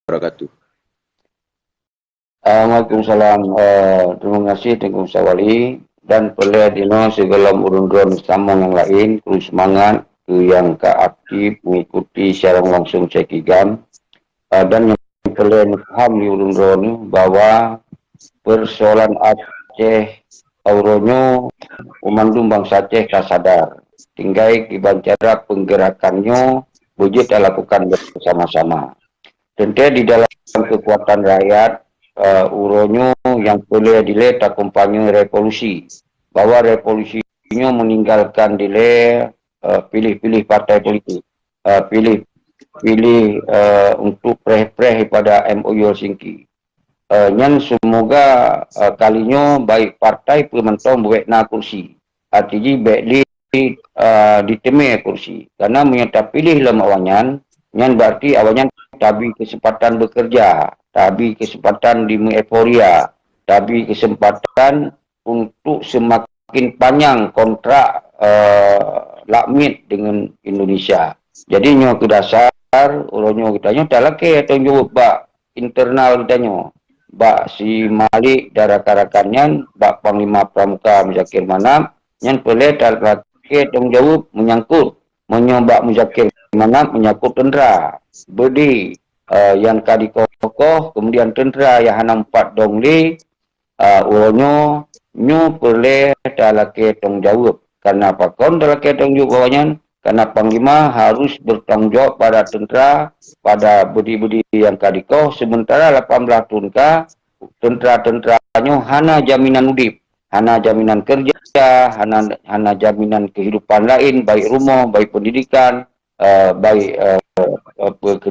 wabarakatuh. Waalaikumsalam. Terima kasih Tengku Sawali dan pelai dino segala urun-urun sama yang lain terus semangat ke yang ke aktif mengikuti secara langsung cekigam dan yang pelai paham di urun-urun bahwa persoalan Aceh auronyo umandum bangsa Aceh tak sadar tinggal cara penggerakannya wujud lakukan bersama-sama. Tentu di dalam kekuatan rakyat uronyo yang boleh dile tak kumpanya revolusi bahwa revolusinya meninggalkan dile pilih-pilih partai politik pilih-pilih untuk preh-preh pada MOU Helsinki nyan semoga kalinya baik partai pementong buat na kursi artinya baik diteme kursi karena menyata pilih lama awanyan nyan berarti awanyan tabi kesempatan bekerja, tabi kesempatan di euforia, tabi kesempatan untuk semakin panjang kontrak lakmit dengan Indonesia. Jadi nyo ke dasar, uronyo kita nyo tak laki atau jawab bak internal kita nyo. Bak si Malik darah-karakannya, bak Panglima Pramuka Muzakir Manap, yang boleh tak laki atau jawab menyangkut, menyobak Muzakir Manap menyangkut tentera. Bedi yang kadi kokoh kemudian tentera yang hanam 4 dongli uronyo nyu boleh dalake tanggung jawab karena apa kon dalake tanggung jawab bawahnya karena panglima harus bertanggung jawab pada tentera pada bedi-bedi yang kadi koh sementara 18 tahun tentera-tenteranyo hana jaminan udip hana jaminan kerja hana jaminan kehidupan lain baik rumah baik pendidikan baik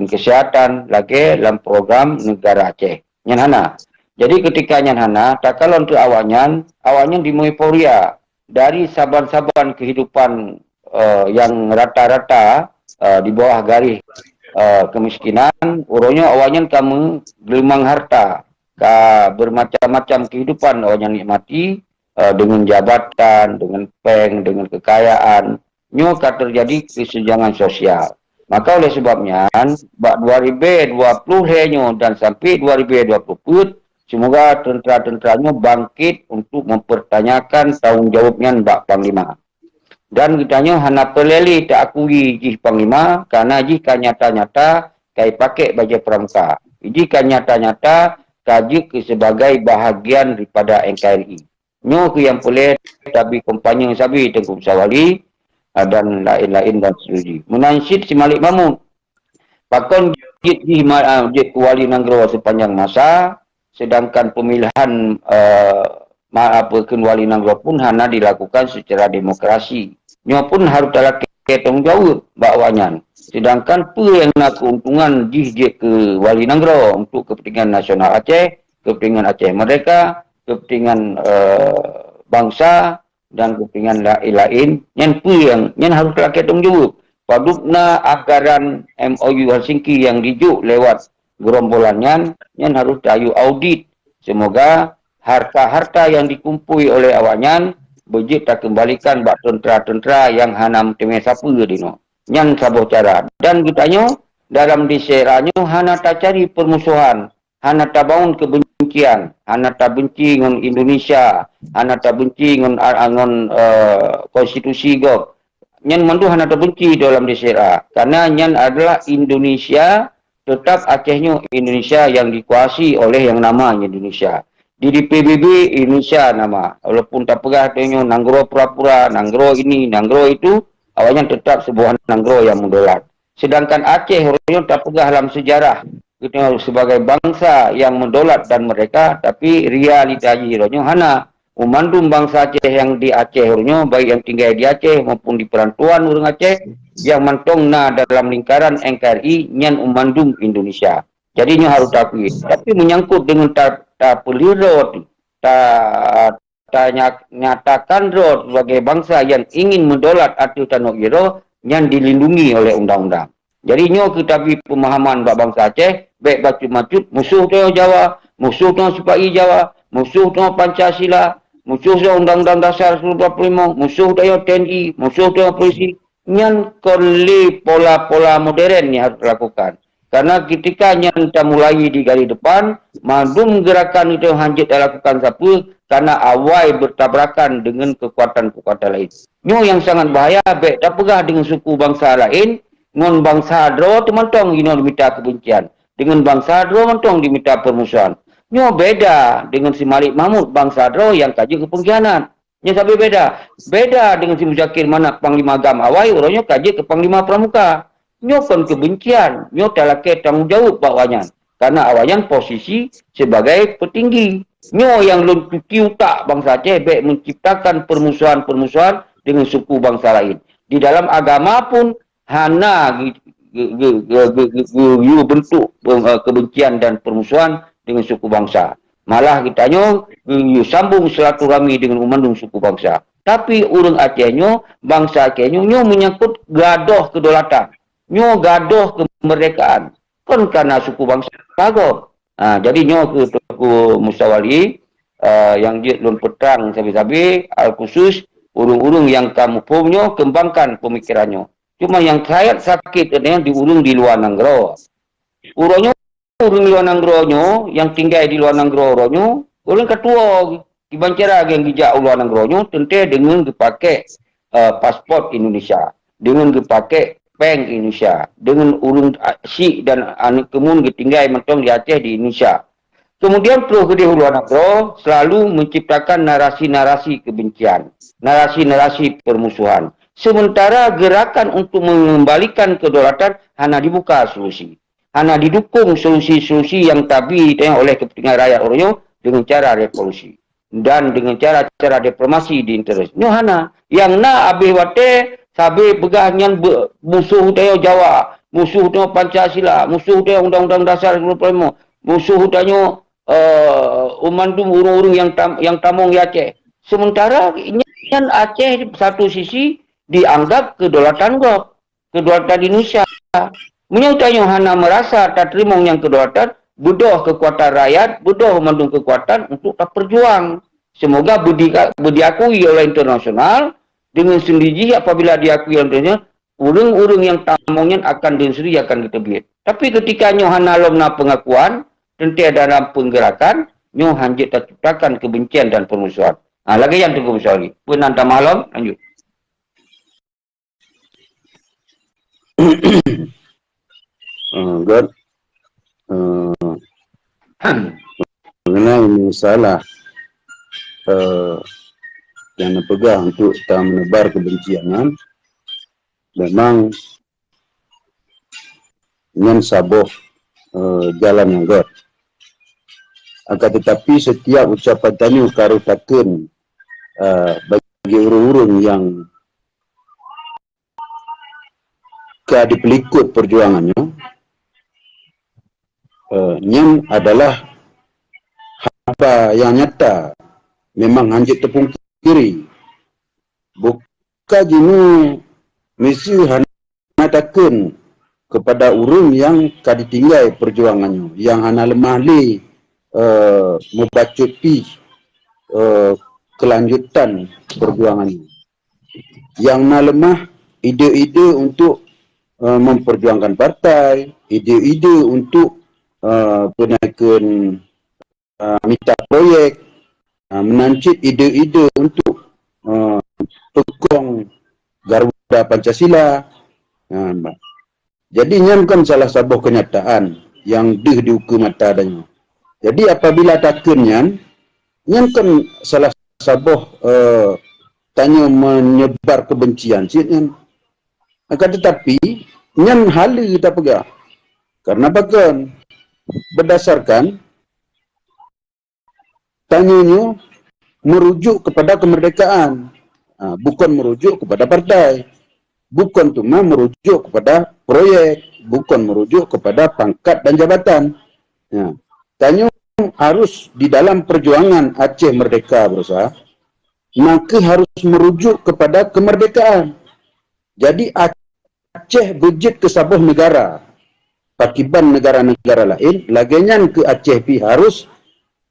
kesehatan lagi dalam program negara Aceh. Nyan hana. Jadi ketika nyan hana, tak kalau untuk awalnya di euforia dari saban-saban kehidupan yang rata-rata di bawah garis kemiskinan, uronyo awalnya kamu gelimang harta, bermacam-macam kehidupan awalnya nikmati dengan jabatan, dengan peng, dengan kekayaan, nyo terjadi kesenjangan sosial. Maka oleh sebabnya, 2020 henyo dan sampai 2020 semoga tentera-tenteranya bangkit untuk mempertanyakan tanggung jawabnya Mbak Panglima. Dan kitanya hana peleli tak akui jih Panglima karena jika nyata-nyata kai pakai baju pramuka. Jika nyata-nyata kaji sebagai bahagian daripada NKRI. Nyo ke yang boleh tapi kompanya sabi Tengku Sawali dan lain-lain dan seterusnya. Menansid si Malik Mahmud. Pakon jit Wali Nanggro sepanjang masa, sedangkan pemilihan Wali Nanggro pun hanya dilakukan secara demokrasi. Nyo pun harus terlaki tanggung jawab bakwanya. Sedangkan yang nak keuntungan jit ke Wali Nanggro untuk kepentingan nasional Aceh, kepentingan Aceh Merdeka, kepentingan bangsa, dan kepentingan lain yang harus rakyat tanggung jawab. Padukna anggaran MOU Helsinki yang dijuk lewat gerombolannya yang harus tayu audit. Semoga harta-harta yang dikumpuli oleh awanyan bejit tak kembalikan bak tentera-tentera yang hanam teme sapu dino. Yang sabuh cara. Dan kitanya dalam diseranyo hana tak cari permusuhan, hana tak bangun kebencian, hana tak benci dengan Indonesia, hana tak benci dengan konstitusi go. Nyan mandu hana tak benci dalam disera. Karena nyan adalah Indonesia, tetap Acehnya Indonesia yang dikuasai oleh yang namanya Indonesia. Di PBB Indonesia nama. Walaupun tak pegah tanya Nanggro pura-pura, Nanggro ini, Nanggro itu, awalnya tetap sebuah Nanggro yang mendolat. Sedangkan Aceh orangnya tak pegah dalam sejarah. Kita sebagai bangsa yang mendolat dan mereka, tapi realitanya orangnya hana. Umandum bangsa Aceh yang di Aceh orangnya, baik yang tinggal di Aceh maupun di perantuan orang Aceh, yang mentong dalam lingkaran NKRI, nyan umandum Indonesia. Jadinya harus takui. Tapi menyangkut dengan pelirot, nyatakan rot sebagai bangsa yang ingin mendolat atau tanuk giro, yang dilindungi oleh undang-undang. Jadinya kita beri pemahaman bangsa Aceh, baik bacu macut, musuh tu Jawa, musuh tu Sepai Jawa, musuh tu Pancasila, musuh tu Undang-Undang Dasar 1945, musuh tu TNI, musuh tu polisi. Yang kali pola-pola modern yang harus dilakukan. Karena ketika kita mulai di garis depan, madum gerakan itu hanjit dilakukan siapa, karena awal bertabrakan dengan kekuatan-kekuatan lain. Nyo yang sangat bahaya, baik tak pegah dengan suku bangsa lain, dengan bangsa Hadro, teman-teman ini diminta kebencian. Dengan bangsa Hadro, teman-teman diminta permusuhan. Nyo beda dengan si Malik Mahmud, bangsa Hadro yang kaji ke pengkhianat. Nyo sampai beda. Beda dengan si Muzakir Manak, Panglima Agam awal, orangnya kaji ke Panglima Pramuka. Nyo kan kebencian, nyo talake tanggung jawab bawahnya. Karena awalnya posisi sebagai petinggi. Nyo yang luntuki utak bangsa Aceh baik menciptakan permusuhan-permusuhan dengan suku bangsa lain. Di dalam agama pun hana bentuk kebencian dan permusuhan dengan suku bangsa. Malah kita nyo sambung silaturahmi dengan umandung suku bangsa. Tapi urang Aceh nyo, bangsa Aceh nyo menyangkut gadoh kedaulatan. Nyo gadoh kemerdekaan kan karena suku bangsa kagok. Jadi nyo ke Musawali yang dia lun petang sabi-sabi al khusus urung-urung yang kamu punya kembangkan pemikirannya. Cuma yang saya sakit adalah diurung di luar Nanggro. Urung di luar Nanggro yang tinggal di luar Nanggro urung ketua di Bancara yang dijak luar Nanggro tentu dengan dipakai paspor Indonesia, dengan dipakai Peng Indonesia, dengan urung Syik dan anak kemun tinggal mentong di Aceh di Indonesia. Kemudian Pro Gede Hulu Anakro selalu menciptakan narasi-narasi kebencian, narasi-narasi permusuhan. Sementara gerakan untuk mengembalikan kedaulatan hanya dibuka solusi. Hanya didukung solusi-solusi yang tadi ditengok oleh kepentingan rakyat Oreo dengan cara revolusi. Dan dengan cara-cara diplomasi di interest. Nyohana, yang na abih wate sabi pegahnya musuh tayo Jawa, musuh tayo Pancasila, musuh tayo Undang-Undang Dasar 45, musuh tayo umandum urung-urung yang tamong di Aceh. Sementara ini Aceh satu sisi dianggap kedaulatan Indonesia. Menyatakan hana merasa tak terima yang kedaulatan, budoh kekuatan rakyat, budoh umandum kekuatan untuk tak berjuang. Semoga diakui oleh internasional. Dengan sendiri apabila diakui oleh urung-urung yang tamongnya akan dengan sendiri akan ditebit. Tapi ketika nyohan alomna pengakuan, tentu dalam penggerakan, nyohan kita ciptakan kebencian dan permusuhan. Lagi yang tunggu misalnya. Penanta malam, lanjut. God, mengenai masalah yang dipegang untuk tak menebar kebencian, memang dengan saboh jalan yang God. Akan tetapi setiap ucapan tani karutakan bagi urung-urung yang dipelikut perjuangannya, yang adalah apa yang nyata memang hanjit tepung kiri. Bukan jinu mesti hanatakan kepada urung yang ditinggal perjuangannya, yang hana lemah li membacuti kelanjutan perjuangannya, yang hana lemah ide-ide untuk memperjuangkan partai, ide-ide untuk penaikan minta proyek, menancip ide-ide untuk pekong Garuda Pancasila. Jadi ini bukan salah sebuah kenyataan yang dihukum mata adanya. Jadi apabila takunnya, ini kan salah sebuah tanya menyebar kebencian. Akan tetapi, ini hal kita pegang. Karena bahkan berdasarkan tanyanya merujuk kepada kemerdekaan, bukan merujuk kepada partai, bukan cuma merujuk kepada proyek, bukan merujuk kepada pangkat dan jabatan. Tanya harus di dalam perjuangan Aceh Merdeka berusaha, maka harus merujuk kepada kemerdekaan. Jadi Aceh bejit ke sebuah negara, pakiban negara-negara lain, laginya ke Aceh pi harus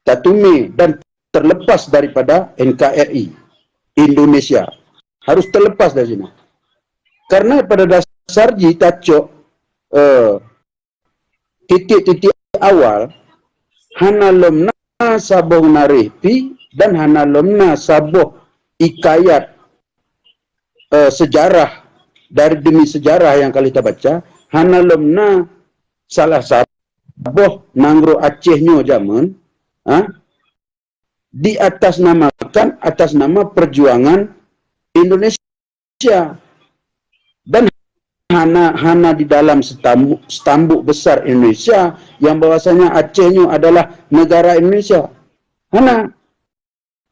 tatumi dan terlepas daripada NKRI Indonesia, harus terlepas dari sini. Karena pada dasar jita cok titik-titik awal hana lomna saboh naripi dan hana lomna saboh ikayat sejarah dari demi sejarah yang kali kita baca hana lomna salah saboh nangro Aceh-nyo zaman di atas nama perjuangan Indonesia dan hana di dalam setambuk besar Indonesia yang bahwasanya Aceh-nyo adalah negara Indonesia. Hana.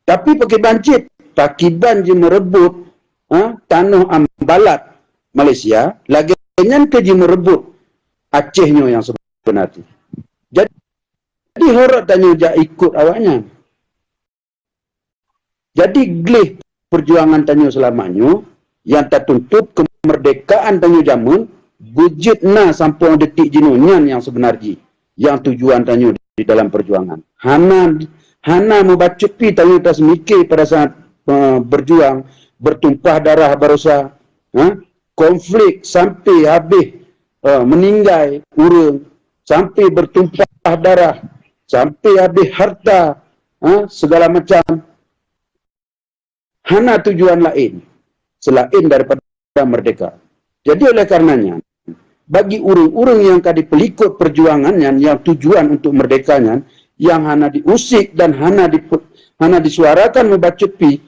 Tapi pakai bancit, takiban je merebut tanah Ambalat Malaysia, lagi nyan ke je merebut Aceh-nyo yang sebenarnya. Jadi horot tanya jak ikut awaknya. Jadi glih perjuangan tanyo selamanya yang tertuntut kemerdekaan tanyo jamun wujudna sampai detik jinunyan yang sebenarnya yang tujuan tanyo di dalam perjuangan. Hana membacupi tanyo tas mikir pada saat berjuang bertumpah darah barosa konflik sampai habis meninggal urang sampai bertumpah darah sampai habis harta segala macam. Hana tujuan lain selain daripada merdeka. Jadi oleh karenanya bagi urang-urang yang kadi pelikut perjuangannya yang tujuan untuk merdekanya yang hana diusik dan hana disuarakan membacupi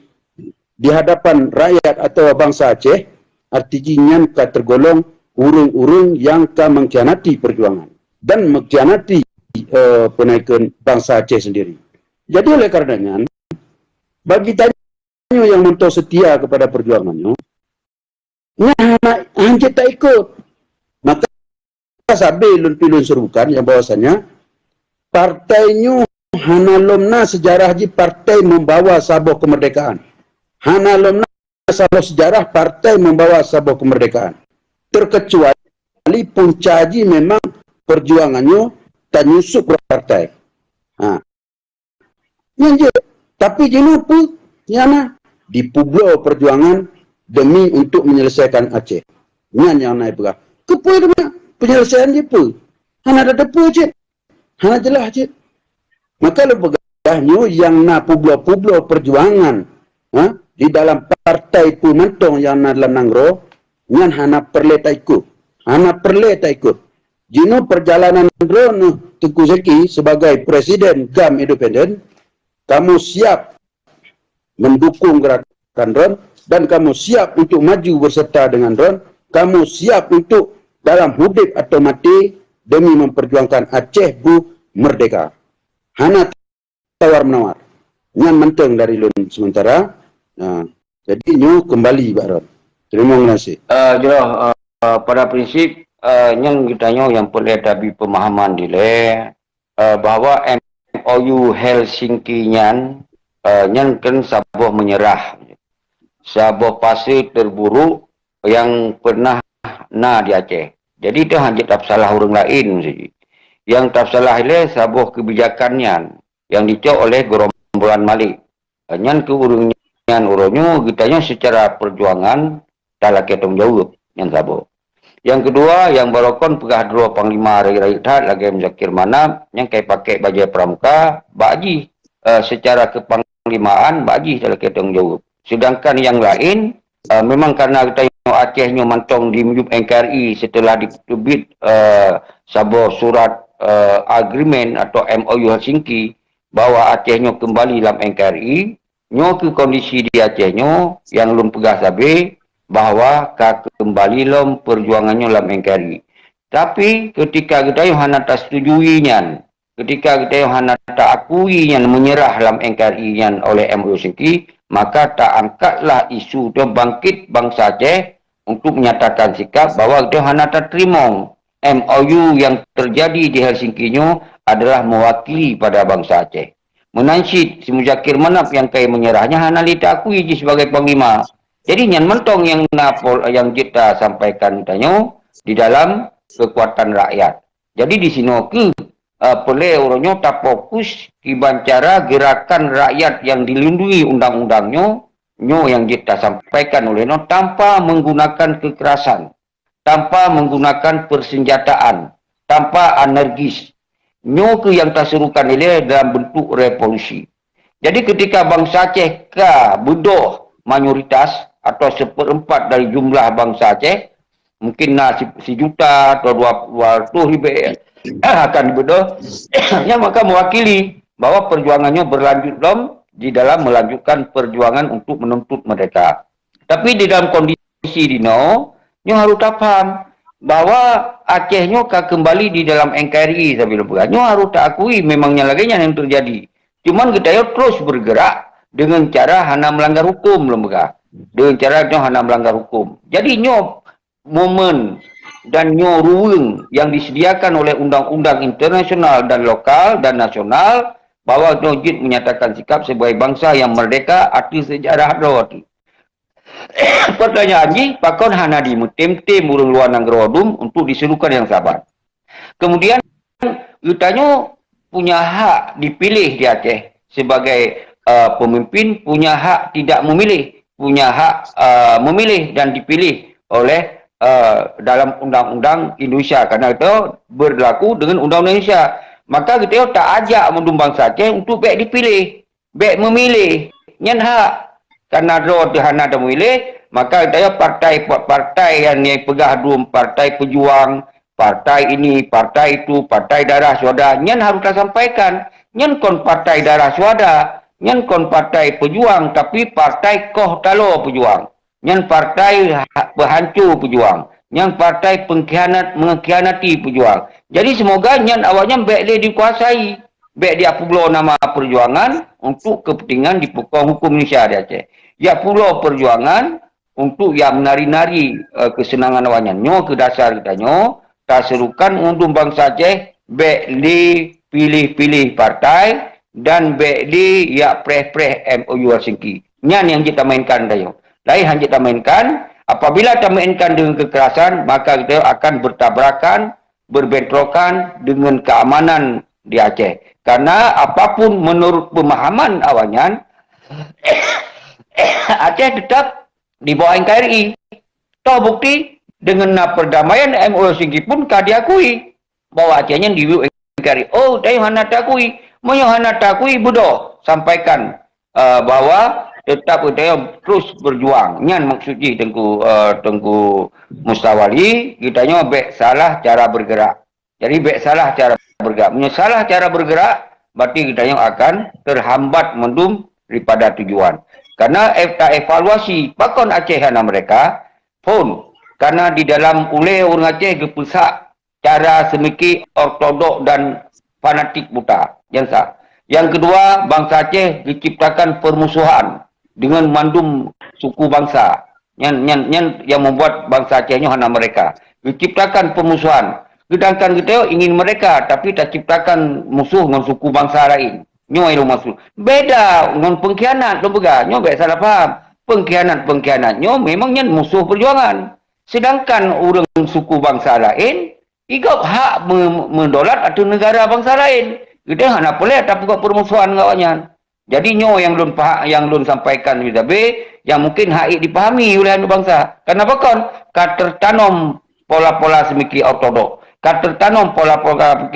di hadapan rakyat atau bangsa Aceh, artinya ka tergolong urang-urang yang ka mengkhianati perjuangan dan mengkhianati penaikan bangsa Aceh sendiri. Jadi oleh karenanya bagi yang mentau setia kepada perjuangannya, hanya tak ikut. Maka sabi lun-pilun serukan yang bahwasanya partainya hana lomna sejarah ji partai membawa sabuh kemerdekaan. Hana lomna sabuh sejarah partai membawa sabuh kemerdekaan. Terkecuali puncaji memang perjuangannya tak nyusup partai. Tapi jenuh pun yana di Pulau Perjuangan demi untuk menyelesaikan Aceh. Nyan yang naik berah. Kepa dia penyelesaian dia pun. Hana ada depa je. Hana jelas je. Maka lebagahnya yang na Pulau Perjuangan di dalam partai pun mentong yang na dalam nangro nyan hana perle tak ikut. Hana perle tak ikut. Jino perjalanan drone Tengku Zaki sebagai Presiden GAM Independen, kamu siap mendukung gerakan RON dan kamu siap untuk maju berserta dengan RON, kamu siap untuk dalam hidup atau mati demi memperjuangkan Aceh bu merdeka. Hana tawar menawar. Nyan menteng dari lun sementara. Jadi nyu kembali Pak RON. Terima kasih. Pada prinsip yang kitanya yang perlu ada pemahaman dile bahwa MOU Helsinki nyan kan sabuh menyerah. Sabuh pasir terburuk yang pernah di Aceh. Jadi itu hanya tak salah orang lain saja. Yang tak salah ile sabuh kebijakannya yang dicok oleh gerombolan Malik. Nyan ke urungnya kitanya secara perjuangan tak lagi tanggung jawab yang sabuh. Yang kedua yang barokon pegah dua panglima rakyat lagi Muzakir Manap yang kayak pakai baju pramuka baji secara kepanglimaan bagi dalam tanggung jawab. Sedangkan yang lain memang karena kita Acehnya mantong di MUB NKRI setelah diterbit sebuah surat agreement atau MOU Helsinki bahwa Acehnya kembali dalam NKRI, nyo ke kondisi di Acehnya yang belum pegah sabi bahwa kembali lom perjuangannya dalam NKRI. Tapi ketika kita hana tak setujuinya, ketika kita hana tak akuinya menyerah dalam NKRI oleh MOU Helsinki, maka tak angkatlah isu itu bangkit bangsa Aceh untuk menyatakan sikap bahwa kita hana tak terima MOU yang terjadi di Helsinki-nya adalah mewakili pada bangsa Aceh. Menansid si Muzakir Manap yang kaya menyerahnya hana tak akui sebagai panglima. Jadi yang mentong yang kita sampaikan tanya di dalam kekuatan rakyat. Jadi di sini boleh orangnya tak fokus kiban cara gerakan rakyat yang dilindungi undang-undangnya yang kita sampaikan oleh tanpa menggunakan kekerasan, tanpa menggunakan persenjataan, tanpa energis. Nyo ke yang terserukan ini dalam bentuk revolusi. Jadi ketika bangsa Aceh bedoh mayoritas atau 1/4 dari jumlah bangsa Aceh, mungkin sejuta atau 200 ribu akan bedoh, yang maka mewakili bahwa perjuangannya berlanjut di dalam melanjutkan perjuangan untuk menuntut mereka. Tapi di dalam kondisi dino, nyo harus paham bahwa Aceh nyo kembali di dalam NKRI sambil bergerak. Nyo harus tak akui memangnya lagi yang terjadi. Cuman kita terus bergerak dengan cara hana melanggar hukum lembaga. Dengan cara nyo hana melanggar hukum. Jadi nyo momen dan nyo ruang yang disediakan oleh undang-undang internasional dan lokal dan nasional bahwa nyo menyatakan sikap sebagai bangsa yang merdeka arti sejarah arti. Pertanyaannya, pakon hana di tem-tem urang luar nanggerodum untuk diserukan yang sabar. Kemudian, kitanya punya hak dipilih di Aceh sebagai pemimpin, punya hak tidak memilih, punya hak memilih dan dipilih oleh dalam undang-undang Indonesia. Karena itu berlaku dengan undang-undang Indonesia. Maka kita tak ajak mendung bangsa Aceh untuk baik dipilih, baik memilih, nyan hak. Karena hana ada memilih, maka kita partai yang pegah dua partai pejuang, partai ini, partai itu, partai darah suada, nyan harus kita sampaikan. Nyan kon partai darah suada, nyan kon partai pejuang, tapi partai koh talo pejuang. Nyan partai berhancur pejuang. Nyan partai mengkhianati pejuang. Jadi semoga nyan awalnya baik dia dikuasai. Baik dia pulau nama perjuangan untuk kepentingan di pokok hukum Indonesia di Aceh. Ya pulau perjuangan untuk yang menari-nari kesenangan awalnya. Nyo ke dasar kita nyo, tak serukan untuk bangsa Aceh, baik di pilih-pilih partai dan baik di ya preh-preh MOU Helsinki. Nyan yang kita mainkan tayo. Lain yang kita mainkan, apabila kita mainkan dengan kekerasan, maka kita akan bertabrakan, berbentrokan dengan keamanan di Aceh. Karena apapun menurut pemahaman awalnya, Aceh tetap di bawah NKRI. Toh bukti dengan perdamaian MOU Helsinki pun diakui bahwa Acehnya di bawah NKRI. Oh, tayo hana takui, moyo hana takui bodoh. Sampaikan bahwa tetap kita terus berjuang. Nyan maksudnya Tengku Mustawali, kitanya baik salah cara bergerak. Jadi baik salah cara bergerak. Menyesalah cara bergerak, berarti kita yang akan terhambat mendum daripada tujuan. Karena evaluasi pakon Aceh hana mereka pun karena di dalam oleh orang Aceh gepesak cara semiki ortodok dan fanatik buta. Yang kedua, bangsa Aceh diciptakan permusuhan dengan mandum suku bangsa. Yang membuat bangsa Acehnya hana mereka. Diciptakan permusuhan. Sedangkan kita ingin mereka, tapi tak ciptakan musuh dengan suku bangsa lain. Nyo itu maksud. Beda dengan pengkhianat. Nyo baik salah faham. Pengkhianat nyo memangnya musuh perjuangan. Sedangkan orang suku bangsa lain, igap hak mendolat atau negara bangsa lain. Kita hanya boleh tak buka permusuhan kawannya. Jadi nyo yang belum sampaikan yang mungkin hak dipahami oleh anu bangsa. Kenapa kon? Tertanam pola-pola semiki ortodok. Tertanam pola-pola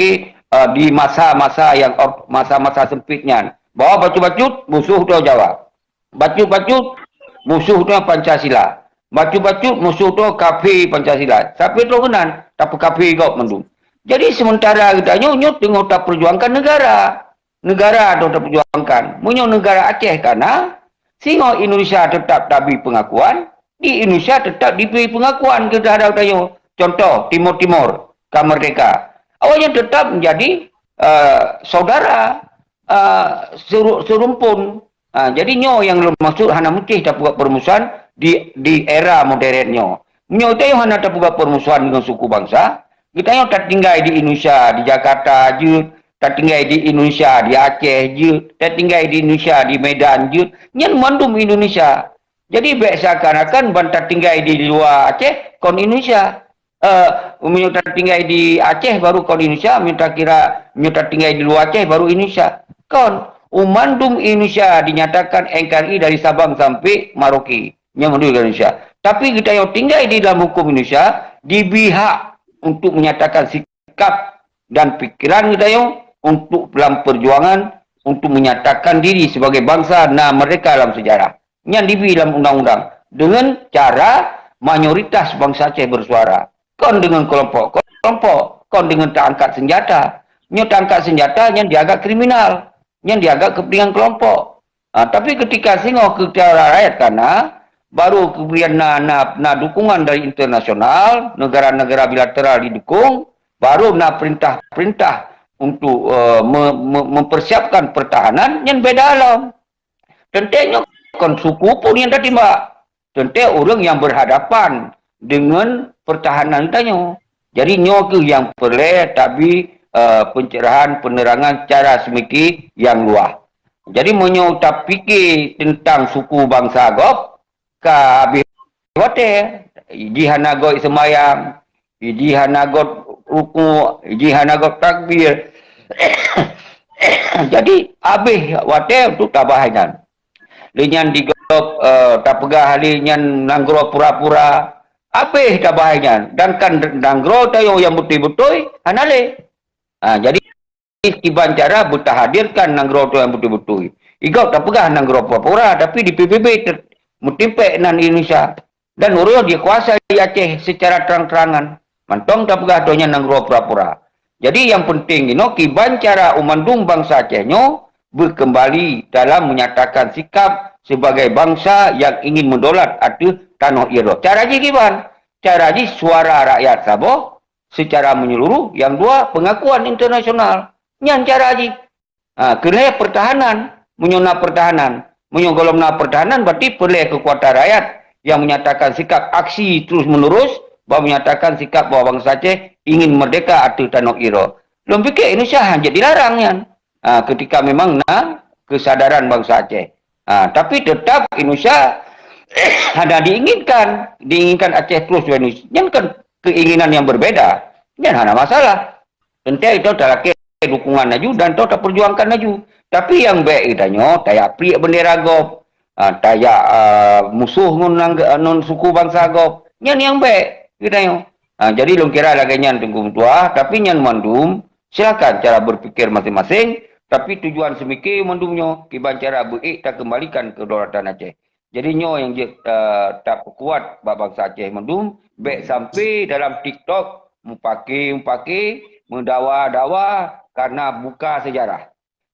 di masa-masa yang masa-masa sempitnya. Bahwa bacut-bacut musuh tu Jawa. Bacut-bacut musuh tu Pancasila. Bacut-bacut musuh tu kafir Pancasila. Sampai tu kenan, tak kafir kau mendung. Jadi sementara kita nyut tengok tak perjuangkan negara. Negara tu tak perjuangkan. Munyo negara Aceh karena sehingga Indonesia tetap tak beri pengakuan. Di Indonesia tetap diberi pengakuan kita ada tayo. Contoh Timur-Timur. Merdeka. Awalnya tetap menjadi saudara serumpun. Jadi nyo yang maksud hana mutih tak buat permusuhan di era modernnya. Nyo itu yang hana tak buat permusuhan dengan suku bangsa. Kita yang tak tinggal di Indonesia, di Jakarta je, tak tinggal di Indonesia, di Aceh je, tak tinggal di Indonesia, di Medan je. Nyan mandum Indonesia. Jadi biasa seakan-akan bantah tinggal di luar Aceh, kon Indonesia. Minta tinggal di Aceh baru kon Indonesia, minta tinggal di luar Aceh baru Indonesia. Kon umandum Indonesia dinyatakan NKRI dari Sabang sampai Maroke yang menuju Indonesia. Tapi kita yang tinggal di dalam hukum Indonesia diberi hak untuk menyatakan sikap dan pikiran kita untuk dalam perjuangan untuk menyatakan diri sebagai bangsa nah mereka dalam sejarah. Yang diberi dalam undang-undang dengan cara mayoritas bangsa Aceh bersuara. Kon dengan kelompok, kon dengan tak angkat senjata. Nyo tak angkat senjata yang dianggap kriminal, yang dianggap kepentingan kelompok. Tapi ketika singoh ke rakyat karena baru kemudian na dukungan dari internasional, negara-negara bilateral didukung, baru na perintah-perintah untuk mempersiapkan pertahanan yang beda alam. Tentunya kon suku pun yang tadi mbak. Tentu orang yang berhadapan dengan pertahanan tanya. Jadi nyo ke yang perlu tapi pencerahan penerangan cara semiki yang luas. Jadi menyo tak fikir tentang suku bangsa Agop ka habis wate jihanagot semayang, jihanagot ruku, jihanagot takbir. Jadi habis wate untuk tabahan. Linyan digop tak pegah linyan nanggro pura-pura. Habis tabahan. Dan kan nanggro tayo yang betul-betul hanale. Jadi kiban cara buta hadirkan nanggro tu yang betul-betul. Igau tak pegah nanggro pura-pura tapi di PBB mutimpek nan Indonesia. Dan urut dia kuasai Aceh secara terang-terangan. Mantong tak pegah donya nanggro pura-pura. Jadi yang penting kiban cara umandung bangsa Acehnya berkembali dalam menyatakan sikap sebagai bangsa yang ingin mendolat atau tanah iro. Cara ji kiban? Cara ji suara rakyat Sabah secara menyeluruh. Yang dua, pengakuan internasional. Yang cara ji. Kena pertahanan. Menyona pertahanan. Menyogolomna pertahanan berarti perlu kekuatan rakyat yang menyatakan sikap aksi terus menerus bahwa menyatakan sikap bahwa bangsa Aceh ingin merdeka atau tanah iro. Belum fikir Indonesia hanya dilarangnya. Ketika memang kesadaran bangsa Aceh. Tapi tetap Indonesia ada diinginkan Aceh terus Indonesia. Yang kan keinginan yang berbeda. Yang ada masalah. Tentu itu adalah dukungan maju dan itu tak perjuangkan maju. Tapi yang baik itanya, tayak pri bendera Agop, tayak musuh non suku bangsa Agop. Yang baik itanya. Jadi belum kira lagi nyan tunggu tua, tapi nyan mandum silakan cara berpikir masing-masing. Tapi tujuan semiki mandumnya kiban cara baik tak kembalikan kedaulatan Aceh. Jadi nyo yang tak kuat bangsa Aceh mandum baik sampai dalam TikTok mupaki mendawa-dawa karena buka sejarah.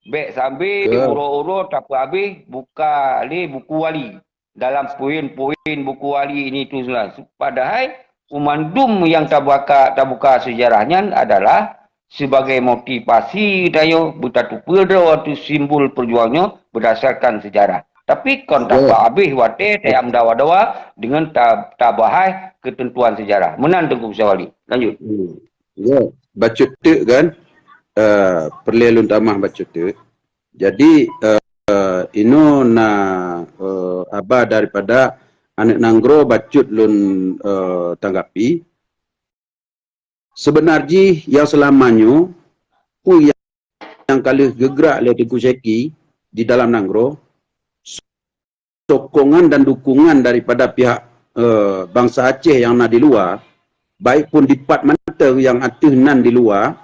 Baik sampai uro-uro tak habis buka buku wali. Dalam poin-poin buku wali ini tu semua. Padahal umandum yang tak buka sejarahnya adalah sebagai motivasi dayo buta tupa waktu simbol perjuangannya berdasarkan sejarah. Tapi kontak habis wate tak mendawa-dawa dengan tabahai ketentuan sejarah. Menang Tengku Syawali. Lanjut. Ya, baca tu kan perlu lun tamah baca tu. Jadi ino na aba daripada anak nanggro bacut lun tanggapi. Sebenarnya yang selamanya yang kali gerak oleh Tengku Syeki di dalam nanggro sokongan dan dukungan daripada pihak bangsa Aceh yang nak di luar, baik pun di part mata yang atuh nan di luar,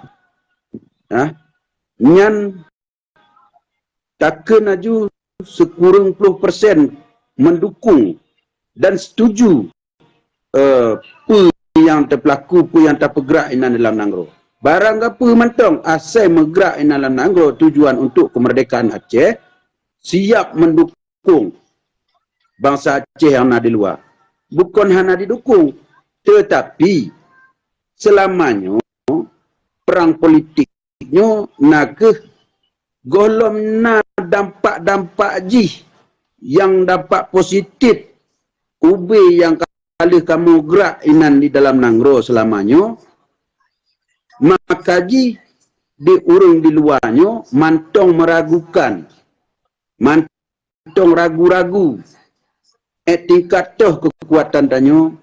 nyan takkan aju sekurang 10% mendukung dan setuju yang terpelaku yang terpergerak inan dalam nanggro. Barang apa mentong asal megrak inan dalam nanggro tujuan untuk kemerdekaan Aceh, siap mendukung bangsa Aceh yang nak di luar. Bukan hanya didukung, tetapi selamanya perang politiknya nak ke golom na dampak-dampak ji yang dapat positif ubi yang kali kamu gerak inan di dalam nanggro selamanya, maka ji di urung di luarnya mantong meragukan, mantong ragu-ragu tingkat toh kekuatan tanyo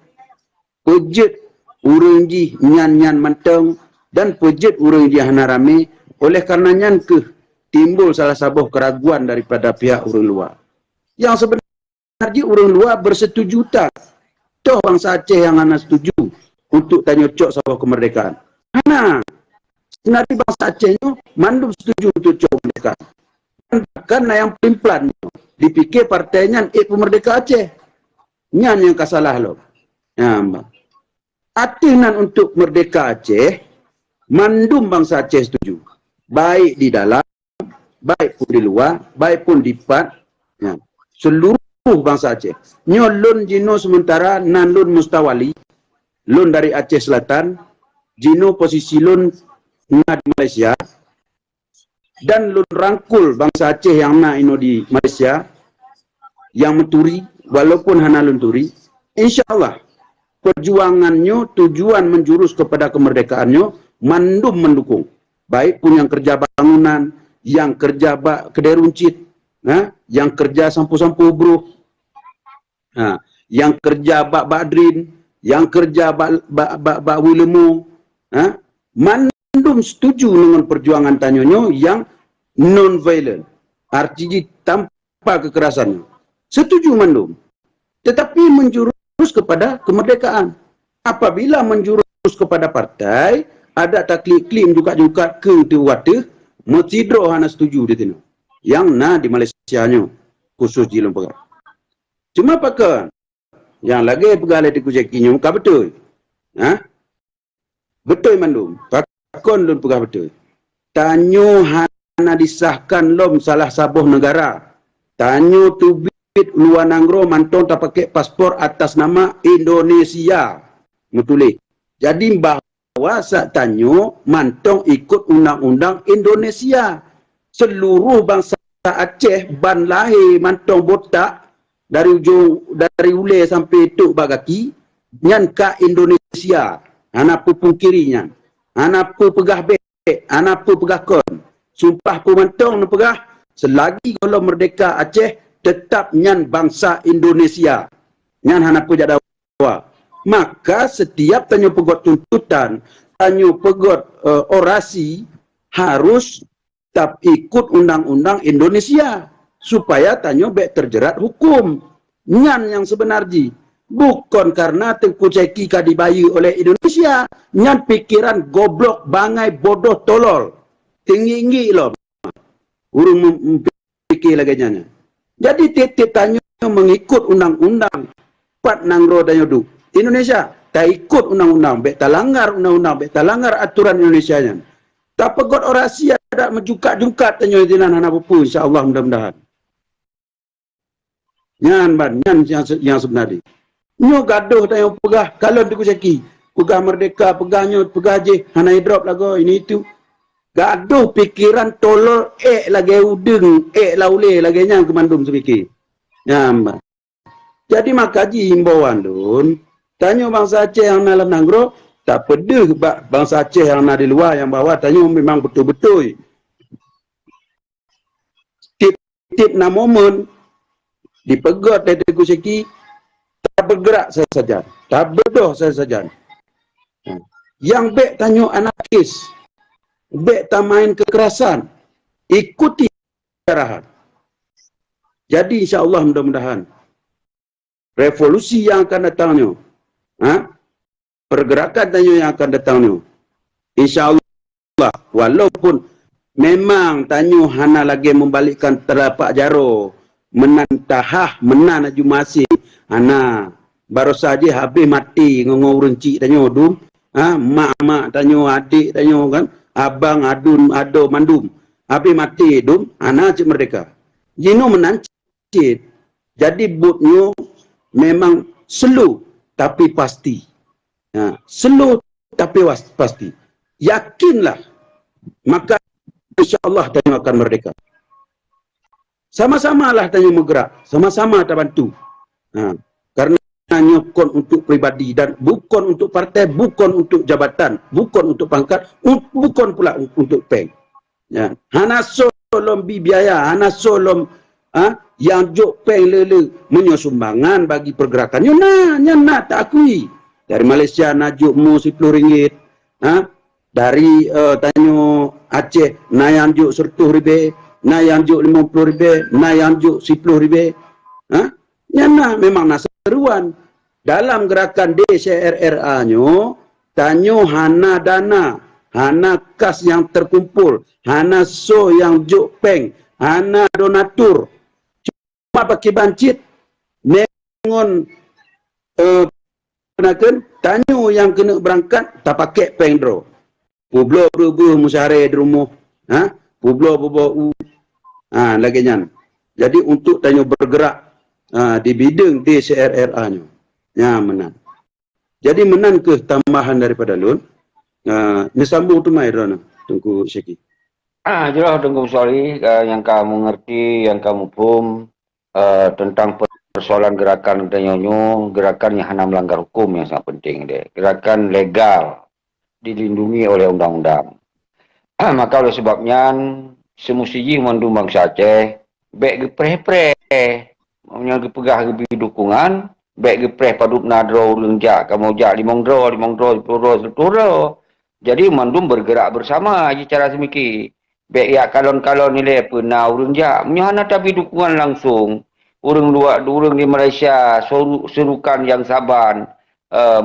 pejit urung ji nyan-nyan mantong dan pejit urung ji hana rame. Oleh karena nyan ke timbul salah sabuh keraguan daripada pihak urung luar. Yang sebenarnya urung luar bersetuju tak toh bangsa Aceh yang hana setuju untuk tanya cok sabuh kemerdekaan. Hana sebenarnya bangsa Aceh itu mandum setuju untuk cok mereka. Kan yang pelimplan dipikir partainya pemerdeka Aceh. Nyan yang kasalah lo. Ya, atinan untuk merdeka Aceh, mandum bangsa Aceh setuju. Baik di dalam, baik pun di luar, baik pun di PAD, ya, seluruh bangsa Aceh. Nyo lun jino sementara nan lun mustawali, lun dari Aceh Selatan, jino posisi lun na di Malaysia, dan lun rangkul bangsa Aceh yang na ino di Malaysia, yang menturi, walaupun hana lun turi, insyaAllah perjuangannya, tujuan menjurus kepada kemerdekaannya, mandum mendukung. Baik pun yang kerja bangunan, yang kerja kedai runcit, yang kerja sampu-sampu bro, yang kerja bakdrin, yang kerja bak wilemu, mandum setuju dengan perjuangan tanyonyo yang non-violent, artinya tanpa kekerasan. Setuju mandum. Tetapi menjurus kepada kemerdekaan. Apabila menjurus kepada partai, ada taklim juga ke Tiwata, Mutidro hana setuju di sini. Yang na di Malaysia nyo, khusus di Lumpur. Cuma pakai yang lagi pegawai di Kucekinyo, kah betul? Betul mandum. Pakon lun pegawai betul. Tanyo hana disahkan lom salah sabuh negara. Tanyo tu luar Nangro mantong tak pakai paspor atas nama Indonesia. Betul. Jadi bahawa saat tanyo mantong ikut undang-undang Indonesia. Seluruh bangsa Aceh ban lahir mantong botak dari ujung dari ule sampai tuk bagaki nyan ka Indonesia. Anak pupung kirinya. Anak pu pegah bek, anak pu pegah kon. Sumpah pu mantong pegah selagi kalau merdeka Aceh tetap nyan bangsa Indonesia. Nyan hana puja dawa. Maka setiap tanyo pegot tuntutan, tanyo pegot orasi harus tetap ikut undang-undang Indonesia supaya tanyo bek terjerat hukum. Nyan yang sebenarnya bukan karena Tengku Ceki dibayu oleh Indonesia. Nyan pikiran goblok, bangai, bodoh, tolol. Tinggi-tinggi loh. Urung pikir lagi nyanya. Jadi titik tanya mengikut undang-undang Pat Nangro dan Yodu. Indonesia tak ikut undang-undang, bet tak langgar undang-undang, bet tak langgar aturan Indonesia nya. Tak pegot orasi ada menjukat-jukat tanya dinan anak pupu insya-Allah mudah-mudahan. Nyan yang sebenarnya. Nyo gaduh tanya pegah kalau dikusaki, pegah merdeka, pegahnya pegah je hana drop lagu ini itu. Gaduh pikiran tolol lagi udeng laule lagi nyang kemandum sepikir. Nyam. Jadi makaji himbauan dun, tanya bangsa Aceh yang na Nangro tak pedih bangsa Aceh yang na di luar yang bawah tanya memang betul-betul. Tip na momen dipegot dari Kuseki tak bergerak saja, tak berdoh saja. Yang bek tanya anarkis. Bek tak main kekerasan. Ikuti arahan. Jadi insya-Allah mudah-mudahan revolusi yang akan datangnya, pergerakan yang akan datangnya, insya-Allah walaupun memang tanyo hana lagi membalikkan telapak jaro, menantahah menan aju masih, hana baru saja habis mati ngongong runcik tanyo dum, mak-mak tanyo adik tanyo kan, abang adun ado mandum api mati dum anak cik merdeka jino menancit. Jadi butnyo memang slow tapi pasti, slow tapi pasti, yakinlah maka insyaAllah tanyo akan merdeka. Sama-samalah tanyo bergerak, sama-sama tak bantu, karena nyokon untuk pribadi dan bukan untuk partai, bukan untuk jabatan, bukan untuk pangkat, bukan pula untuk peng. Ya. Hana solom biaya, hana solom yang jok peng lele menyosumbangan bagi pergerakan. Nyana tak akui. Dari Malaysia najuk mu RM10, dari tanyo Aceh nayang juk RM10, nayang juk RM50, nayang juk RM10. Nyana memang seruan dalam gerakan DCRRA-nyo tanyo hana dana hana kas yang terkumpul, hana so yang juk peng, hana donatur. Cuma pakai bancit, mengon kenakan, tanyu yang kena berangkat, tak pakai peng dro. Publo berubuh musyare di rumah, ha? Publo berbau, lagi nyan. Jadi untuk tanyu bergerak di bidang DCRRA-nya, ya menang. Jadi menang ke tambahan daripada Lun, nisambung tu mai Rana, Tunggu Syeki. Jelas Tengku Soli, yang kamu ngerti, yang kamu paham tentang persoalan gerakan Danyonyo, gerakan yang hanya melanggar hukum yang sangat penting deh. Gerakan legal, dilindungi oleh undang-undang. Maka oleh sebabnya, semestinya mandum bangsa Aceh, baik gepreh-preh, menyang pegah lebih dukungan, baik gepreh paduk nadro lengjak, kamu jak limong dro, 10 dro. Jadi mandum bergerak bersama secara semiki. Baik ya kalon-kalon nilai pernah urang jak, menyahana tapi dukungan langsung. Urang luar, urang di Malaysia, serukan yang saban,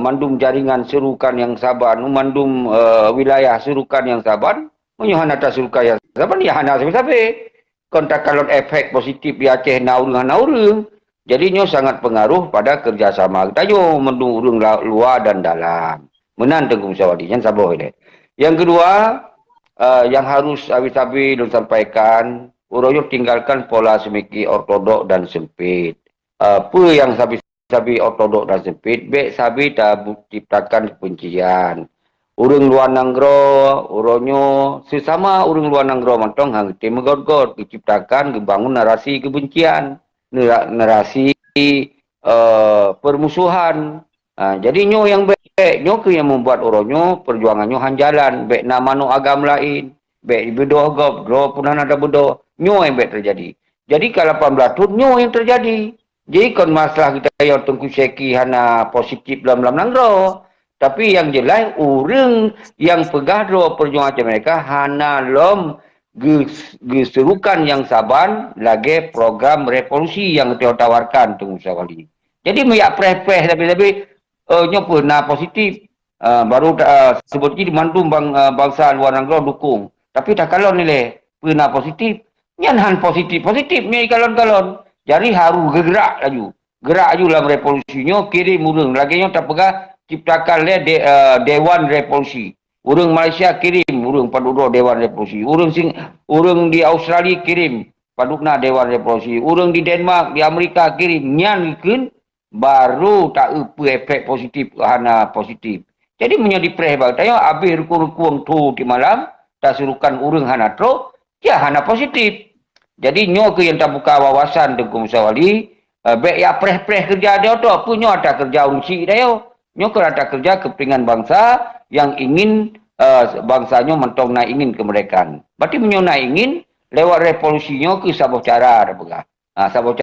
mandum jaringan serukan yang saban, mandum wilayah serukan yang saban, menyahana tak serukan yang saban, ya hana sampai-sampai. Kontak kalon efek positif di Aceh naurung. Jadi nyo sangat pengaruh pada kerjasama kita yo mendukung luar dan dalam. Menan Tengku Musawadi yang sabar ini. Yang kedua, yang harus habis-habis disampaikan, uroyo tinggalkan pola semiki ortodok dan sempit. Apa yang sabi ortodok dan sempit, baik sabi dah ciptakan kebencian. Urang luar nanggro, uronyo sesama urang luar nanggro mantong hang tema god-god diciptakan dibangun narasi kebencian, narasi permusuhan. Jadi nyo yang baik, nyo ke yang membuat uronyo perjuangannya hanjalan, baik nama no agam lain, baik bedoh gop pun ada bedoh, nyo yang baik terjadi. Jadi kalau 18 tahun nyo yang terjadi. Jadi kon masalah kita yang Tengku Syeki hana positif dalam nanggro. Tapi yang jelas, orang yang pegah dua perjuangan mereka hana lom geserukan yang saban lagi program revolusi yang kita tawarkan Tengku Musawadi. Jadi miyak preh-preh tapi nyo pernah positif. Baru sebetulnya dimandung bangsa luar negara dukung. Tapi tak kalau nilai pernah positif. Nyan positif ni kalon-kalon. Jadi harus gerak laju. Gerak laju dalam revolusinya, kirim urang. Lagi nyo tak pegah ciptakan Dewan Revolusi. Urang Malaysia kirim, urang paduduk Dewan Revolusi. Urang di Australia kirim, padukna Dewan Revolusi. Urang di Denmark, di Amerika kirim, nyan ikun, baru tak apa efek positif, hana positif. Jadi menjadi preh bang, tayo habis rukun-rukun tu di malam, tak suruhkan urang hana tro, ya hana positif. Jadi nyo ke yang tak buka wawasan Tengku Musawadi, baik ya preh-preh kerja dia tu, apa nyo ada kerja unsi dia. Nyo kerana kerja kepentingan bangsa yang ingin bangsanya mentong na ingin kemerdekaan. Berarti menyo na ingin lewat revolusinya ke sabuh cara ada pegah. Sabuh